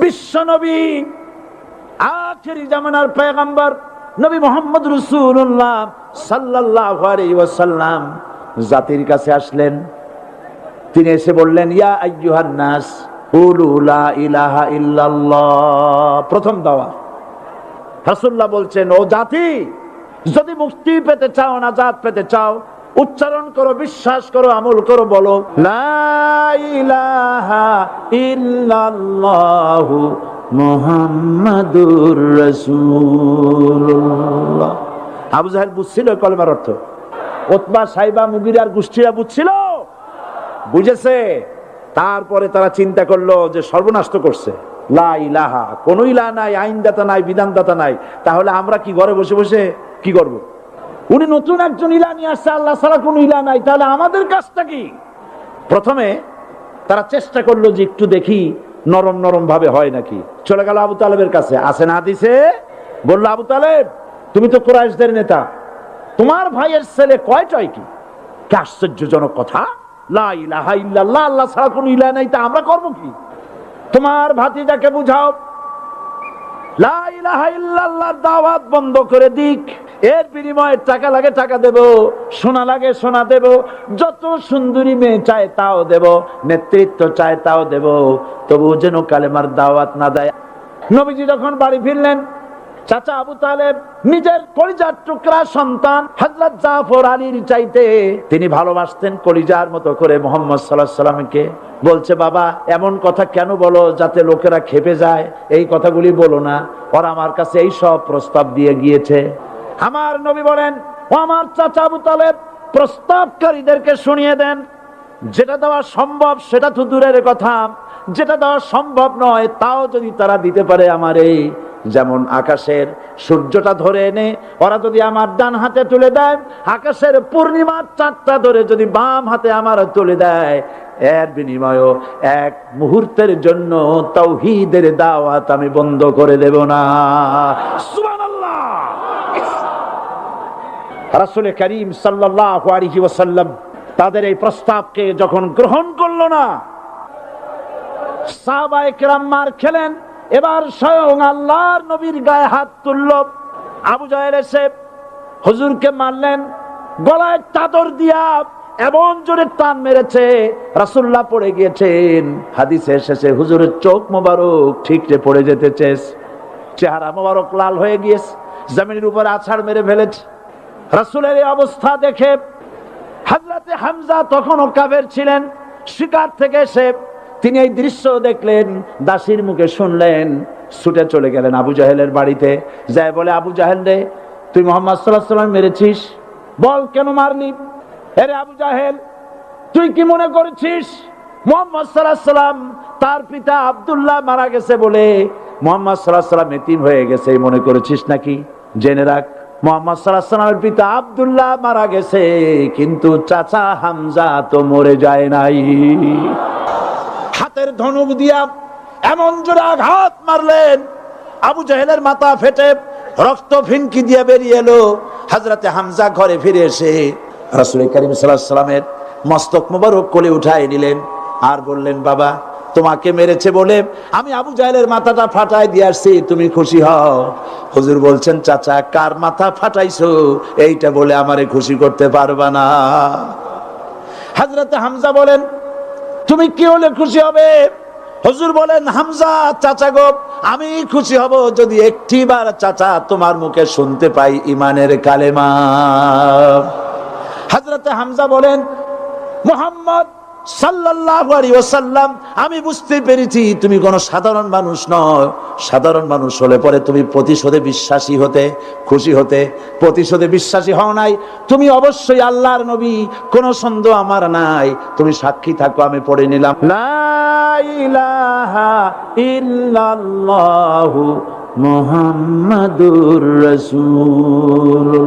বিশ্ব নবী, আখেরি জামানার পয়গম্বর নবী মুহাম্মদ রাসূলুল্লাহ সাল্লাল্লাহু আলাইহি ওয়াসাল্লাম জাতির কাছে আসলেন। তিনি এসে বললেন, ইয়া আইয়ুহান নাস কুলু লা ইলাহা ইল্লাল্লাহ। প্রথম দাওয়া। রাসূলুল্লাহ বলছেন, ও জাতি, যদি মুক্তি পেতে চাও, নাজাত পেতে চাও, উচ্চারণ করো, বিশ্বাস করো, আমল করো, বলো লা ইলাহা ইল্লাল্লাহু মুহাম্মাদুর রাসূলুল্লাহ। আবু জাহেল বুঝছিল কলেমার অর্থ? উতবা, সাইবা, মুগিরার গোষ্ঠীরা বুঝছিল? বুঝেছে। তারপরে তারা চিন্তা করলো যে সর্বনাশ তো করছে, লা ইলাহা, কোন ইলাহ নাই, আইনদাতা নাই, বিধানদাতা নাই, তাহলে আমরা কি ঘরে বসে বসে কি করব? উনি নতুন একজন ইলাহ নিয়ে আসছে, আল্লাহ ছাড়া কোন ইলাহ নাই, তাহলে আমাদের কাজটা কি? প্রথমে তারা চেষ্টা করলো যে একটু দেখি নরম নরম ভাবে হয় নাকি। চলে গেল আবু তালেবের কাছে, আছে না হাদিসে, বললো, আবু তালেব, তুমি তো কুরাইশদের নেতা, তোমার ভাইয়ের ছেলে কয়টাই কি? কি আশ্চর্যজনক কথা, লা ইলাহা ইল্লাল্লাহ, আল্লাহ ছাড়া কোনো ইলাহ নাই, তা আমরা করব কি? তোমার ভাতিজাকে বুঝাও লা ইলাহা ইল্লাল্লাহর দাওয়াত বন্ধ করে দিক, এর বিনিময়ে টাকা লাগে টাকা দেব, সোনা লাগে সোনা দেব, যত সুন্দরী মেয়ে চায় তাও দেব, নেতৃত্ব চায় তাও দেব, তবু যেন কালেমার দাওয়াত না দেয়। নবীজি যখন বাড়ি ফিরলেন, চাচা আবু তালেব নিজের কলিজার টুকরা সন্তান হযরত জাফর আলীর চাইতে তিনি ভালোবাসতেন কলিজার মতো করে মুহাম্মদ সাল্লাল্লাহু আলাইহি ওয়াসাল্লামকে। বলছে, বাবা, এমন কথা কেন বলো যাতে লোকেরা খেপে যায়? এই কথাগুলি বলো না, ওরা আমার কাছে এই সব প্রস্তাব দিয়ে গিয়েছে। আমার নবী বলেন, ও আমার চাচা আবু তালেব, প্রস্তাবকারীদেরকে শুনিয়ে দেন, যেটা দেওয়া সম্ভব সেটা তো দূরের কথা, যেটা দেওয়া সম্ভব নয় তাও যদি তারা দিতে পারে আমারে, যেমন আকাশের সূর্যটা ধরে এনে ওরা যদি আমার ডান হাতে তুলে দেয়, আকাশের পূর্ণিমার চাঁদটা ধরে যদি বাম হাতে আমার তুলে দেয়, এর বিনিময়ে এক মুহূর্তের জন্য তাওহীদের দাওয়াত আমি বন্ধ করে দেব না। সুবহানাল্লাহ। রাসূল করিম সাল্লাল্লাহু আলাইহি ওয়াসাল্লাম তাদের এই প্রস্তাবকে যখন গ্রহণ করলো না, সাহাবায়ে কেরাম মার খেলেন। এবার স্বয়ং আল্লাহর নবীর গায়ে হাত তুলল। আবু জাহেল এসে হুজুরকে মারলেন, গলায় চাদর দিয়া এমন জোরে টান মেরেছে, রাসূলুল্লাহ পড়ে গিয়েছেন। হাদিসে এসেছে হুজুরের চোখ মোবারক ঠিকরে পড়ে যেতেছে, চেহারা মোবারক লাল হয়ে গিয়েছে, জমিনের উপর আছাড় মেরে ফেলেছে। রাসূলের এই অবস্থা দেখে হযরতে হামজা তখনও কাফের ছিলেন, শিকার থেকে এসে তিনি এই দৃশ্য দেখলেন, দাসীর মুখে শুনলেন, ছুটে চলে গেলেন আবু জাহেলের বাড়িতে। যায় বলে, আবু জাহেল রে, তুই মুহাম্মদ সাল্লাল্লাহু আলাইহি ওয়াসাল্লাম মেরেছিস, বল কেন মারলি? আরে আবু জাহেল, তুই কি মনে করেছিস মুহাম্মদ সাল্লাল্লাহু আলাইহি ওয়াসাল্লাম তার পিতা আব্দুল্লাহ মারা গেছে বলে মুহাম্মদ সাল্লাল্লাহু আলাইহি ওয়াসাল্লাম এতিম হয়ে গেছে মনে করেছিস নাকি? জেনে রাখ, মুহাম্মদ সাল্লাল্লাহু আলাইহি ওয়াসাল্লামের পিতা আব্দুল্লাহ মারা গেছে, কিন্তু চাচা হামজা তো মরে যায় নাই। হাতের ধনুক দিয়া এমন জোরে আঘাত মারলেন, আবু জাহেলের মাথা ফেটে রক্ত ফিনকি দিয়ে বেরিয়ে এলো। হযরতে হামজা ঘরে ফিরে এসে রাসূল করিম সাল্লাল্লাহু আলাইহি ওয়াসাল্লামের মস্তক মোবারক কোলে উঠায় নিলেন আর বললেন, বাবা, তোমাকে মেরেছে বলে আমি আবু জাহেলের মাথাটা ফাটাই দিয়ে আসছি, তুমি খুশি হও। হুজুর বলছেন, চাচা, কার মাথা ফাটাইছো এইটা বলে আমারে খুশি করতে পারবা না। হযরতে হামজা বলেন, তুমি কি হলে খুশি হবে? হুজুর বলেন, হামজা চাচা গো, আমি খুশি হব যদি একটিবার চাচা তোমার মুখে শুনতে পাই ঈমানের কালেমা। হযরতে হামজা বলেন, মুহাম্মদ সাল্লাল্লাহু আলাইহি ওয়াসাল্লাম, আমি বুঝতে পেরেছি তুমি কোনো সাধারণ মানুষ নও। সাধারণ মানুষ হলে পরে তুমি প্রতিশোধে বিশ্বাসী হতে, খুশি হতে। প্রতিশোধে বিশ্বাসী হও নাই, তুমি অবশ্যই আল্লাহর নবী, কোনো সন্দেহ আমার নাই। তুমি সাক্ষী থাকো, আমি পড়ে নিলাম, লা ইলাহা ইল্লাল্লাহু মুহাম্মাদুর রাসূলুল্লাহ।